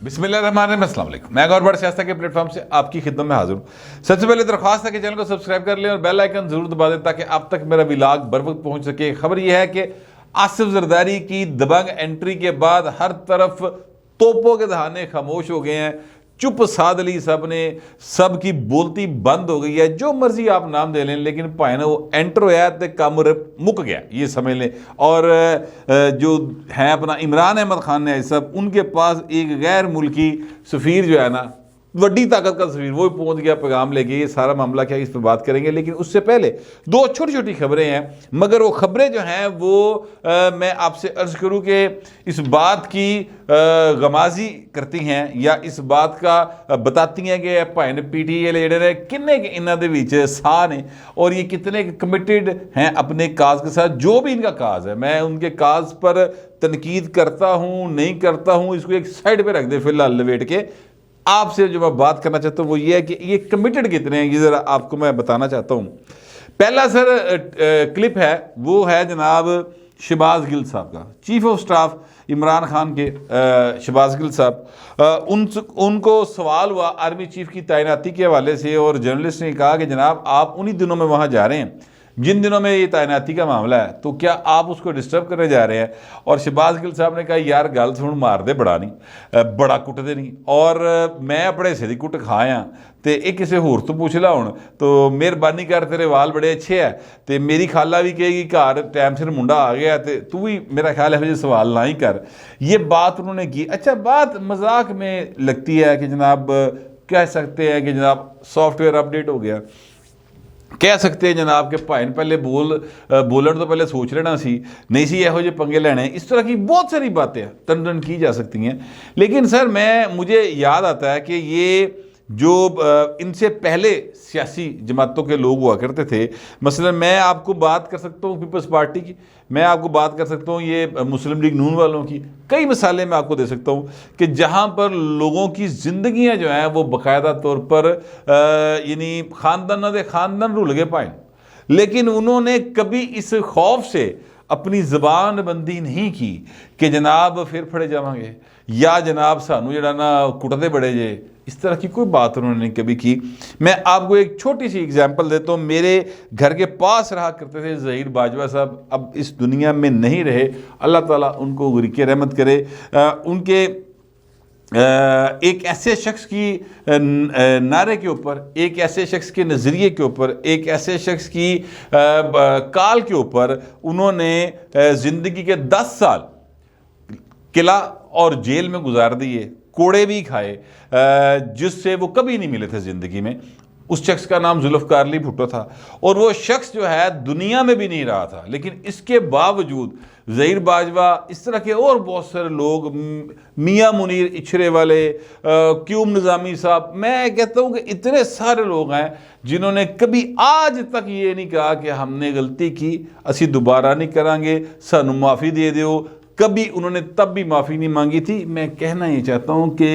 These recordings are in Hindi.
बिस्मिल्लाहिर्रहमानिर्रहीम, अस्सलाम वालेकुम। मैं गौर बड़ सियासत के प्लेटफॉर्म से आपकी खिदमत में हाजिर हूँ। सबसे पहले दरख्वास्त है कि चैनल को सब्सक्राइब कर लें और बेल आइकन जरूर दबा दें ताकि आप तक मेरा व्लॉग बर वक्त पहुँच सके। खबर यह है कि आसिफ जरदारी की दबंग एंट्री के बाद हर तरफ तोपों के दहाने खामोश हो गए हैं। चुप साध ली सब ने, सब की बोलती बंद हो गई है। जो मर्जी आप नाम दे लें, लेकिन भाई ना वो एंटर होया तो काम मुक गया, ये समझ लें। और जो है अपना इमरान अहमद खान ने सब, उनके पास एक गैर मुल्की सफ़ीर जो है ना, वड्डी ताकत का सफ़ीर, वो पहुंच गया पैगाम लेके। ये सारा मामला क्या, इस पर बात करेंगे। लेकिन उससे पहले दो छोटी छोटी खबरें हैं, मगर वो खबरें जो हैं वो मैं आपसे अर्ज़ करूँ कि इस बात की गमाजी करती हैं या इस बात का बताती हैं कि भाई ने PTI लीडर है किन्ने के इन्हों के विच साह ने और ये कितने कमिटेड हैं अपने काज के साथ। जो भी इनका काज है, मैं उनके काज पर तनकीद करता हूँ नहीं करता हूँ, इसको एक साइड पर रख दे फिलहाल लपेट के। आपसे जो मैं बात करना चाहता हूँ वो ये है कि ये कमिटेड कितने हैं, ये ज़रा आपको मैं बताना चाहता हूँ। पहला सर क्लिप है, वो है जनाब शहबाज गिल साहब का, chief of staff Imran Khan के शहबाज गिल साहब। उनको सवाल हुआ आर्मी चीफ की तैनाती के हवाले से और जर्नलिस्ट ने कहा कि जनाब आप उन्हीं दिनों में वहाँ जा रहे हैं जिन दिनों में ये तैनाती का मामला है, तो क्या आप उसको डिस्टर्ब करने जा रहे हैं? और शहबाज गिल साहब ने कहा यार गल सुन, मार दे बड़ा नहीं, बड़ा कुटते नहीं, और मैं अपने हिस्से की कुट खाया तो एक किसी होर तो पूछ ला हूँ, तो मेहरबानी कर, तेरे वाल बड़े अच्छे है, तो मेरी खाला भी कहेगी घर टाइम सिर मुंडा आ गया, तो तू भी मेरा ख्याल है सवाल ना ही कर। ये बात उन्होंने की। अच्छा, बात मजाक में लगती है कि जनाब कह सकते हैं कि जनाब सॉफ्टवेयर अपडेट हो गया, कह सकते हैं जनाब के भाई ने पहले बोलन तो पहले सोच लेना सी, नहीं सी यहो जे पंगे लेने। इस तरह की बहुत सारी बातें तन की जा सकती हैं। लेकिन सर मुझे याद आता है कि ये जो इनसे पहले सियासी जमातों के लोग हुआ करते थे, मसलन मैं आपको बात कर सकता हूँ पीपल्स पार्टी की, मैं आपको बात कर सकता हूँ ये मुस्लिम लीग नून वालों की, कई मिसालें मैं आपको दे सकता हूँ कि जहाँ पर लोगों की ज़िंदगियाँ जो हैं वो बाकायदा तौर पर यानी खानदान रुल गए पाए, लेकिन उन्होंने कभी इस खौफ से अपनी ज़बान बंदी नहीं की कि जनाब फिर फड़े जावांगे या जनाब सानू जड़ा ना कुटते बड़े जे, इस तरह की कोई बात उन्होंने नहीं कभी की। मैं आपको एक छोटी सी एग्जांपल देता हूँ। मेरे घर के पास रहा करते थे ज़हीर बाजवा साहब, अब इस दुनिया में नहीं रहे, अल्लाह ताला उनको गुरिके रहमत करे। उनके एक ऐसे शख्स की नारे के ऊपर, एक ऐसे शख्स के नज़रिए के ऊपर, एक ऐसे शख्स की काल के ऊपर उन्होंने ज़िंदगी के 10 साल किला और जेल में गुजार दिए, कोड़े भी खाए, जिससे वो कभी नहीं मिले थे ज़िंदगी में। उस शख्स का नाम जुल्फ़िकार अली भुट्टो था और वो शख्स जो है दुनिया में भी नहीं रहा था, लेकिन इसके बावजूद ज़हीर बाजवा, इस तरह के और बहुत सारे लोग, मियाँ मुनीर इछरे वाले, क्यूम निज़ामी साहब, मैं कहता हूँ कि इतने सारे लोग हैं जिन्होंने कभी आज तक ये नहीं कहा कि हमने गलती की, असी दोबारा नहीं करांगे, सानू माफ़ी दे दो। कभी उन्होंने तब भी माफ़ी नहीं मांगी थी। मैं कहना ये चाहता हूँ कि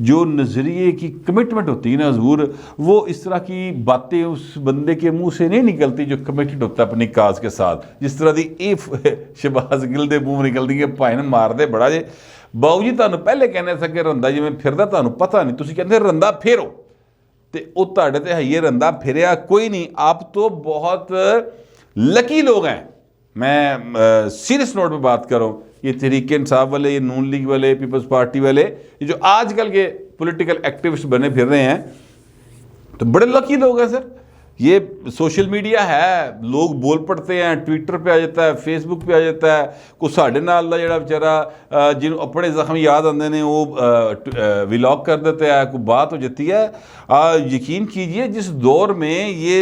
जो नज़रिए की कमिटमेंट होती है ना हजूर, वो इस तरह की बातें उस बंदे के मुंह से नहीं निकलती जो कमिटेड होता है अपनी काज के साथ। जिस तरह की शहबाज गिल दे मुंह निकलती है भाई ने मार दे बड़ा जे, बाऊ जी तुहानू पहले कहने थे कि रंदा जिवें फिरदा तुहानू पता नहीं, तुसीं कहंदे रंदा फेरो, तो वो तुहाडे ते है रंदा फिरिया कोई नहीं। आप तो बहुत लकी लोग हैं। मैं सीरियस नोट पे बात करूँ, ये तहरीक इंसाफ वाले, ये नून लीग वाले, पीपल्स पार्टी वाले, ये जो आजकल के पॉलिटिकल एक्टिविस्ट बने फिर रहे हैं, तो बड़े लकी लोग हैं सर। ये सोशल मीडिया है, लोग बोल पड़ते हैं, ट्विटर पे आ जाता है, फेसबुक पे आ जाता है, कोई साढ़े नाल दा जेड़ा बेचारा जिन अपने जख्म याद आते हैं वो व्लॉग कर देते हैं, कोई बात हो जाती है। यकीन कीजिए जिस दौर में ये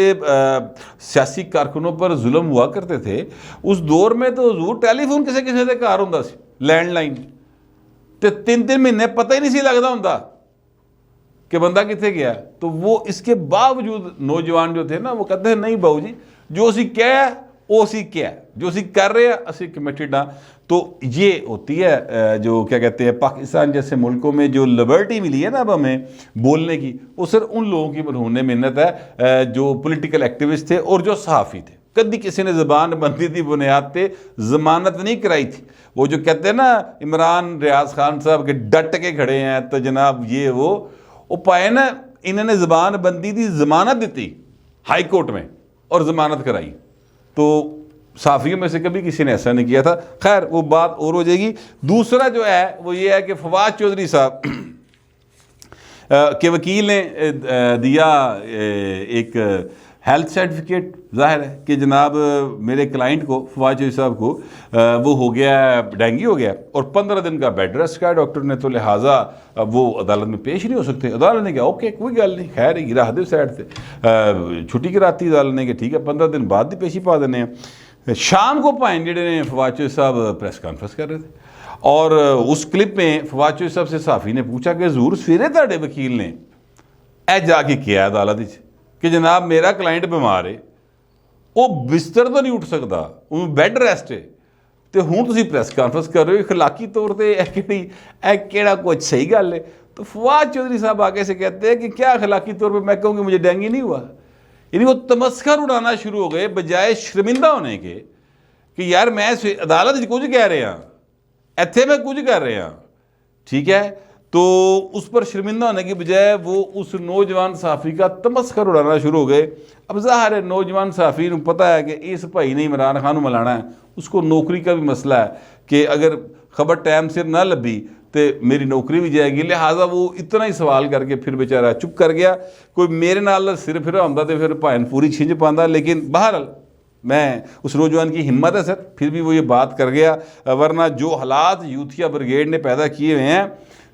सियासी कारकुनों पर जुल्म हुआ करते थे, उस दौर में तो हजूर टेलीफोन किसी किसी के घर होंदा सी, लैंडलाइन, तो 3-3 महीने पता ही नहीं सी लगता होंदा कि बंदा कितने गया। तो वो इसके बावजूद नौजवान जो थे ना, वो कहते हैं नहीं बाबू जी, जो असी क्या है वो असी क्या है, जो असी कर रहे हैं असी कमिटेड हाँ। तो ये होती है जो क्या कहते हैं, पाकिस्तान जैसे मुल्कों में जो लिबर्टी मिली है ना अब हमें बोलने की, वो सिर्फ उन लोगों की मरहून मिन्नत है जो पॉलिटिकल एक्टिविस्ट थे और जो सहाफ़ी थे। कभी किसी ने जबान बंदी दी बुनियाद पे जमानत नहीं कराई थी। वो जो कहते हैं ना इमरान रियाज खान साहब के डट के खड़े हैं तो जनाब ये वो पाए ना, इन्होंने जबान बंदी दी, जमानत दी थी हाई कोर्ट में और जमानत कराई। तो साफियों में से कभी किसी ने ऐसा नहीं किया था। खैर वो बात और हो जाएगी। दूसरा जो है वो ये है कि फवाद चौधरी साहब के वकील ने दिया एक हेल्थ सर्टिफिकेट। जाहिर है कि जनाब मेरे क्लाइंट को, फवाद चौधरी साहब को, वो हो गया, डेंगू हो गया और 15 दिन का बेड रेस्ट का डॉक्टर ने, तो लिहाजा वो अदालत में पेश नहीं हो सकते। अदालत ने कहा ओके कोई गल नहीं, खैर गिरा दे साइड से, छुट्टी कराती अदालत ने कि ठीक है 15 दिन बाद ही पेशी पा देने हैं। शाम को भाई जेडे ने फवाद चौधरी साहब प्रेस कॉन्फ्रेंस कर रहे थे और उस क्लिप में फवाद चौधरी साहब से साफी ने पूछा कि जरूर सवेरे तुहाडे वकील ने ए जाके किया अदालत कि जनाब मेरा क्लाइंट बीमार है, वो बिस्तर तो नहीं उठ सकता, वो बैड रेस्ट है, तो हूँ तुसीं प्रेस कॉन्फ्रेंस कर रहे हो, इखलाकी तौर पर केड़ा कुछ सही गल है। तो फवाद चौधरी साहब आगे से कहते हैं कि क्या इखलाकी तौर पर मैं कहूँगी मुझे डेंगू नहीं हुआ। यानी वो तमस्खर उड़ाना शुरू हो गए बजाय शर्मिंदा होने के कि यार मैं अदालत कुछ कह रहे हैं, इत्थे मैं कुछ कर रहे हैं, ठीक है। तो उस पर शर्मिंदा होने की बजाय वो उस नौजवान साफ़ी का तमस्खर उड़ाना शुरू हो गए। अब ज़ाहिर है नौजवान साफ़ी को पता है कि इस भाई ने इमरान खान मिलाना है, उसको नौकरी का भी मसला है कि अगर खबर टाइम से ना लभी तो मेरी नौकरी भी जाएगी, लिहाजा वो इतना ही सवाल करके फिर बेचारा चुप कर गया। कोई मेरे नाल सिर फिर आंदा तो फिर भाई पूरी छिंज पाता, लेकिन बहरहाल मैं उस नौजवान की हिम्मत है सर, फिर भी वो ये बात कर गया। वरना जो हालात यूथिया ब्रिगेड ने पैदा किए हुए हैं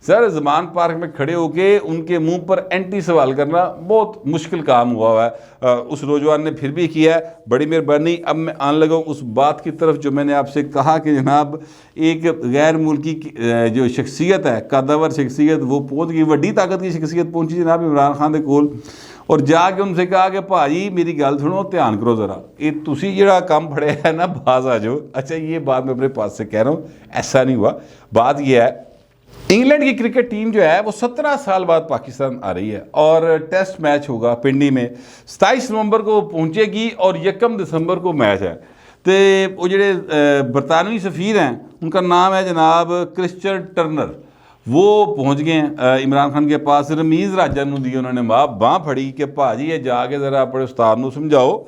सर, ज़मान पार्क में खड़े होके उनके मुंह पर एंटी सवाल करना बहुत मुश्किल काम हुआ है। उस नौजवान ने फिर भी किया है, बड़ी मेहरबानी। अब मैं आने लगा उस बात की तरफ जो मैंने आपसे कहा कि जनाब एक गैर मुल्की जो शख्सियत है, कदावर शख्सियत, वो पहुँच गई, वड्डी ताकत की शख्सियत पहुँची जनाब इमरान खान के कोल और जाके उनसे कहा कि भाजी मेरी गल सुनो, ध्यान करो ज़रा, ये तुसी जिहड़ा काम फड़िया है ना बाज आ जाओ। अच्छा ये बात मैं अपने पास से कह रहा हूँ, ऐसा नहीं हुआ। बात यह है इंग्लैंड की क्रिकेट टीम जो है वो 17 साल बाद पाकिस्तान आ रही है और टेस्ट मैच होगा पिंडी में, 27 नवंबर को पहुंचेगी और 1 दिसंबर को मैच है। तो वो जो बरतानवी सफ़ीर हैं उनका नाम है जनाब क्रिश्चियन टर्नर, वो पहुंच गए हैं इमरान खान के पास। रमीज़ राजा नूं दी उन्होंने बाँह फड़ी कि भाजी ये जाके ज़रा अपने उस्ताद नूं समझाओ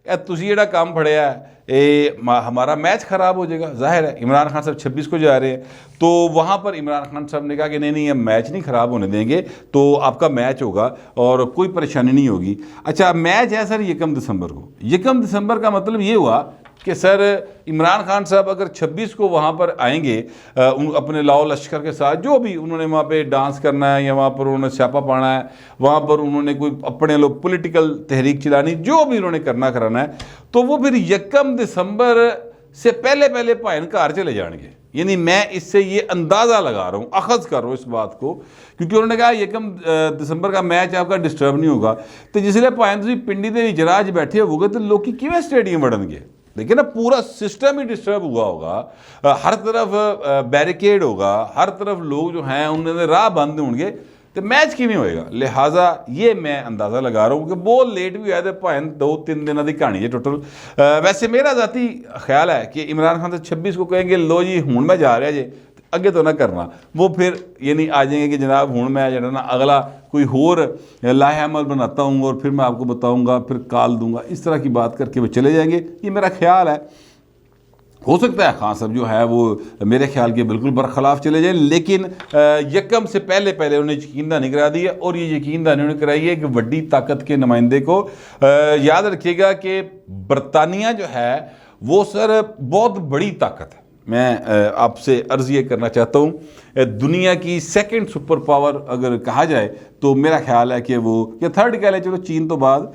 तुसी जिहड़ा काम फड़िया है ये हमारा मैच ख़राब हो जाएगा। जाहिर है इमरान खान साहब 26 को जा रहे हैं, तो वहाँ पर इमरान खान साहब ने कहा कि नहीं हम मैच नहीं ख़राब होने देंगे, तो आपका मैच होगा और कोई परेशानी नहीं होगी। अच्छा मैच है सर 1 दिसंबर को। 1 दिसंबर का मतलब ये हुआ कि सर इमरान खान साहब अगर 26 को वहाँ पर आएंगे अपने लाओ लश्कर के साथ, जो भी उन्होंने वहाँ पे डांस करना है या वहाँ पर उन्होंने स्यापा पाना है, वहाँ पर उन्होंने कोई अपने लोग पॉलिटिकल तहरीक चलानी, जो भी उन्होंने करना कराना है, तो वो फिर 1 दिसंबर से पहले पहले भाइन घर चले जाएंगे। यानी मैं इससे ये अंदाज़ा लगा रहा हूँ, अखज़ कर रहा हूँ इस बात को, क्योंकि उन्होंने कहा 1 दिसंबर का मैच आपका डिस्टर्ब नहीं होगा। तो जिसलिए भाई तुम पिंडी के विच राज बैठे होगे तो लोग किवें स्टेडियम वड़नगे। देखिए ना पूरा सिस्टम ही डिस्टर्ब हुआ होगा, हर तरफ बैरिकेड होगा, हर तरफ लोग जो हैं उन्होंने राह बंद होंगे, तो मैच किवें होएगा। लिहाजा ये मैं अंदाज़ा लगा रहा हूँ कि बहुत लेट भी आया तो भाई 2-3 दिनों की कहानी है टोटल। वैसे मेरा ज़ाती ख्याल है कि इमरान खान से 26 को कहेंगे लो जी हूँ मैं जा रहा जे, अगे तो ना करना, वो फिर ये नहीं आ जाएंगे कि जनाब हूँ मैं जरा ना अगला कोई होर लाहे अमल बनाता हूँ और फिर मैं आपको बताऊँगा, फिर कॉल दूंगा, इस तरह की बात करके वो चले जाएंगे। ये मेरा ख्याल है। हो सकता है खान साहब जो है वो मेरे ख्याल के बिल्कुल बरखिलाफ़ चले जाए, लेकिन 1 से पहले पहले उन्हें यकीनदानी करा दी है और ये यकीनदानी उन्होंने कराई है कि बड़ी ताकत के नुमाइंदे को याद रखिएगा कि बरतानिया जो है वो सर बहुत बड़ी ताकत है। मैं आपसे अर्ज़ ये करना चाहता हूँ, दुनिया की 2nd सुपर पावर अगर कहा जाए तो मेरा ख्याल है कि वो, या 3rd कह लें, चलो चीन तो बाद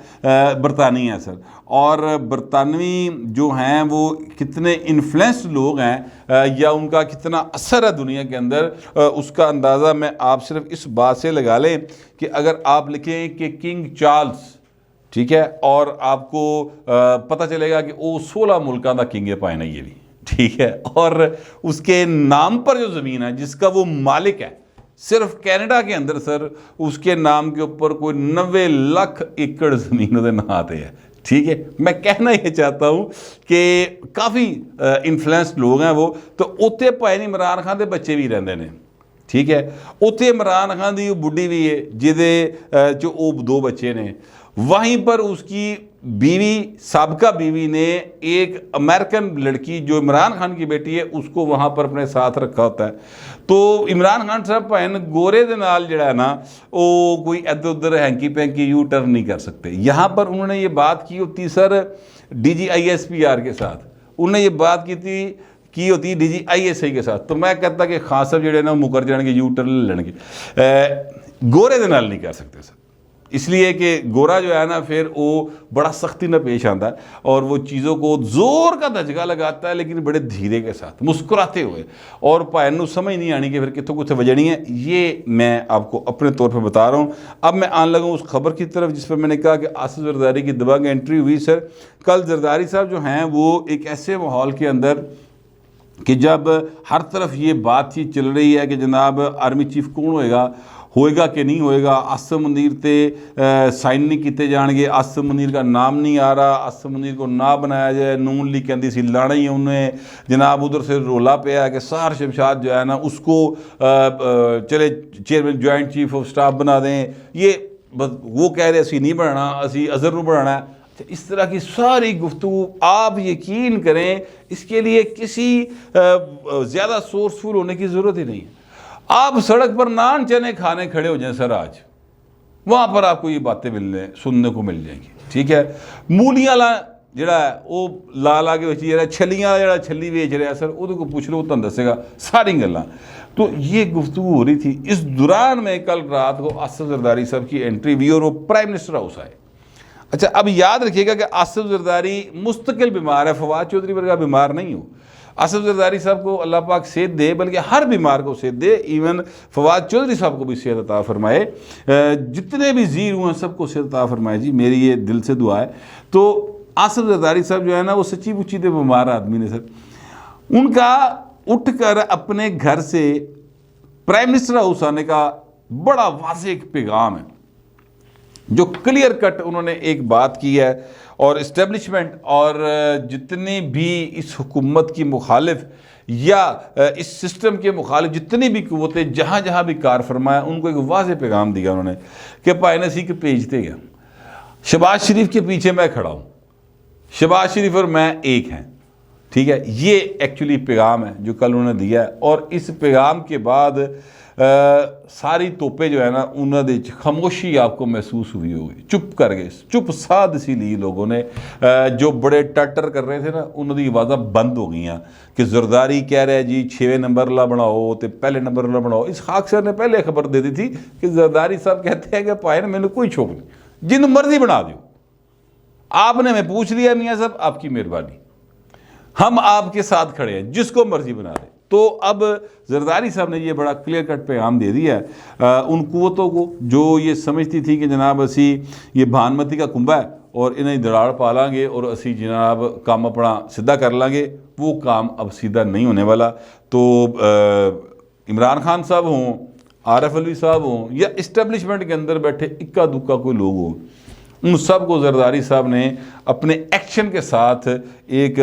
बरतानिया है सर। और बरतानवी जो हैं वो कितने इन्फ्लुएंस्ड लोग हैं या उनका कितना असर है दुनिया के अंदर, उसका अंदाज़ा मैं आप सिर्फ इस बात से लगा लें कि अगर आप लिखें कि किंग चार्ल्स, ठीक है, और आपको पता चलेगा कि वो 16 मुल्कों का किंग है पाए ये भी, ठीक है, और उसके नाम पर जो ज़मीन है जिसका वो मालिक है, सिर्फ कनाडा के अंदर सर उसके नाम के ऊपर कोई 90 लाख एकड़ ज़मीन उसके नाम पे है, ठीक है, मैं कहना ये चाहता हूँ कि काफ़ी इन्फ्लुएंस्ड लोग हैं वो, तो उत्थे भाई इमरान खान के बच्चे भी रहते हैं, ठीक है। उत्थे इमरान खान की बुढ़ी भी है जिहदे जो वो 2 बच्चे ने, वहीं पर उसकी बीवी, साबका बीवी ने एक अमेरिकन लड़की जो इमरान खान की बेटी है उसको वहाँ पर अपने साथ रखा होता है। तो इमरान खान साहब भैन गोरे दे नाल जिहड़ा है ना वो कोई इधर उधर हैंकी पैंकी यू टर्न नहीं कर सकते। यहाँ पर उन्होंने ये बात की होती सर DGISPR के साथ, उन्होंने ये बात की होती DGISI के साथ, तो मैं कहता कि खान साहब जिहड़े ना मुकर जाएंगे, यू टर्न ले लेंगे, गोरे दे नाल नहीं कर सकते सर, इसलिए कि गोरा जो है ना फिर वो बड़ा सख्ती में पेश आता है और वो चीज़ों को जोर का धचका लगाता है, लेकिन बड़े धीरे के साथ मुस्कुराते हुए, और भाई समझ नहीं आनी कि फिर कितों कुछ वजनी है। ये मैं आपको अपने तौर पर बता रहा हूँ। अब मैं आने लगा उस खबर की तरफ जिस पर मैंने कहा कि आसिफ जरदारी की दबंग एंट्री हुई। सर कल जरदारी साहब जो हैं वो एक ऐसे माहौल के अंदर कि जब हर तरफ ये बातचीत चल रही है कि जनाब आर्मी चीफ कौन होएगा कि नहीं होएगा, आसिफ मुनीर ते साइन नहीं किए जाएंगे, आसिफ मुनीर का नाम नहीं आ रहा, आसिफ मुनीर को ना बनाया जाए, नून लीग कहती सी लाना ही उन्हें, जनाब उधर से रोला पे है कि सार शमशाद जो है ना उसको चले chairman joint chief of staff बना दें, ये बस वो कह रहे असी नहीं बनाना, असी अजहर को बनाना है। इस तरह की सारी गुफ्तगू, आप यकीन करें इसके लिए किसी ज़्यादा सोर्सफुल होने की ज़रूरत ही नहीं है। आप सड़क पर नान चने खाने खड़े हो जाएं सर आज, वहाँ पर आपको ये बातें सुनने को मिल जाएंगी, ठीक है। मूलियाँ जिहड़ा है वो ला के बेची जा रहा है, छलियाँ जिहड़ा छली बेच रहा है सर वो को पूछ लो, वो तुहानूं दसेगा सारी गल्लां। तो ये गुफ्तगू हो रही थी। इस दौरान में कल रात को आसिफ जरदारी साहब की एंट्री हुई और वो प्राइम मिनिस्टर हाउस आए। अच्छा, अब याद रखिएगा कि आसिफ जरदारी मुस्तकिल बीमार है, फवाद चौधरी वर्गा बीमार नहीं हो। आसिफ जरदारी साहब को अल्लाह पाक सेहत दे, बल्कि हर बीमार को सेहत दे, इवन फवाद चौधरी साहब को भी सेहत अता फरमाए, जितने भी ज़ीर हुए हैं सबको सेहत अता फरमाए जी, मेरी ये दिल से दुआ है। तो आसिफ जरदारी साहब जो है ना वो सच्ची पुच्ची दे बीमार आदमी ने सर, उनका उठ कर अपने घर से प्राइम मिनिस्टर हाउस आने का बड़ा वाज़ेह एक पैगाम है, जो क्लियर कट उन्होंने एक बात की है। और इस्टेब्लिशमेंट और जितनी भी इस हुकूमत की मुखालिफ या इस सिस्टम के मुखालिफ जितनी भी कुव्वतें जहाँ जहाँ भी कार फरमाया, उनको एक वाज़ेह पैगाम दिया उन्होंने कि पाए नसी के भेजते गया। शहबाज शरीफ के पीछे मैं खड़ा हूँ, शहबाज शरीफ और मैं एक हैं, ठीक है। ये एक्चुअली पैगाम है जो कल उन्होंने दिया है। और इस पैगाम के बाद सारी तोपें जो है ना उन्होंने खामोशी आपको महसूस हुई होगी, चुप कर गए, चुप साध सी ली लोगों ने। जो बड़े टटर कर रहे थे ना उन्होंने आवाज़ा बंद हो गई कि जरदारी कह रहे जी 6वें नंबर वाला बनाओ तो पहले नंबर वाला बनाओ। इस खाक सर ने पहले खबर दे दी थी कि जरदारी साहब कहते हैं कि पाए ना मैंने कोई शौक नहीं, जिन मर्जी बना दो, आपने मैं पूछ लिया मियाँ साहब आपकी मेहरबानी, हम आपके साथ खड़े हैं, जिसको मर्जी बना दें। तो अब जरदारी साहब ने ये बड़ा क्लियर कट पैगाम दे दिया है उन कुव्वतों को जो ये समझती थी कि जनाब असी ये भानमती का कुंभा है और इन्हें दराड़ पा लांगे और असी जनाब काम अपना सीधा कर लांगे। वो काम अब सीधा नहीं होने वाला। तो इमरान खान साहब हों, आरिफ अलवी साहब हों या इस्टेब्लिशमेंट के अंदर बैठे इक्का दुक्का कोई लोग हों, उन सब को जरदारी साहब ने अपने एक्शन के साथ एक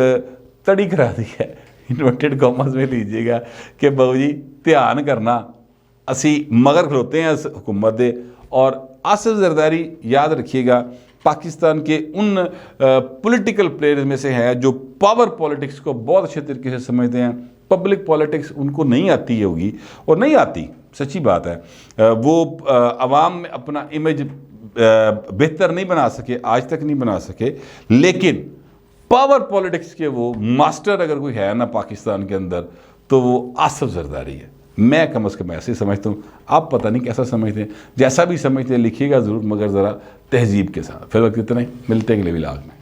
तड़ी करा दी है। इन्वर्टेड कॉमर्स में लीजिएगा कि बाबू जी ध्यान करना, असी मगर खलोते हैं इस हुकूमत दे। और आसिफ जरदारी याद रखिएगा पाकिस्तान के उन पॉलिटिकल प्लेयर्स में से है जो पावर पॉलिटिक्स को बहुत अच्छे तरीके से समझते हैं। पब्लिक पॉलिटिक्स उनको नहीं आती होगी और नहीं आती, सच्ची बात है। वो आवाम में अपना इमेज बेहतर नहीं बना सके, आज तक नहीं बना सके, लेकिन पावर पॉलिटिक्स के वो मास्टर अगर कोई है ना पाकिस्तान के अंदर तो वो आसिफ जरदारी है। मैं कम अज़ कम ऐसे ही समझता हूँ, आप पता नहीं कैसा समझते हैं, जैसा भी समझते हैं लिखिएगा ज़रूर, मगर ज़रा तहजीब के साथ। फिर वक्त इतना ही, मिलते हैं अगले व्लॉग में।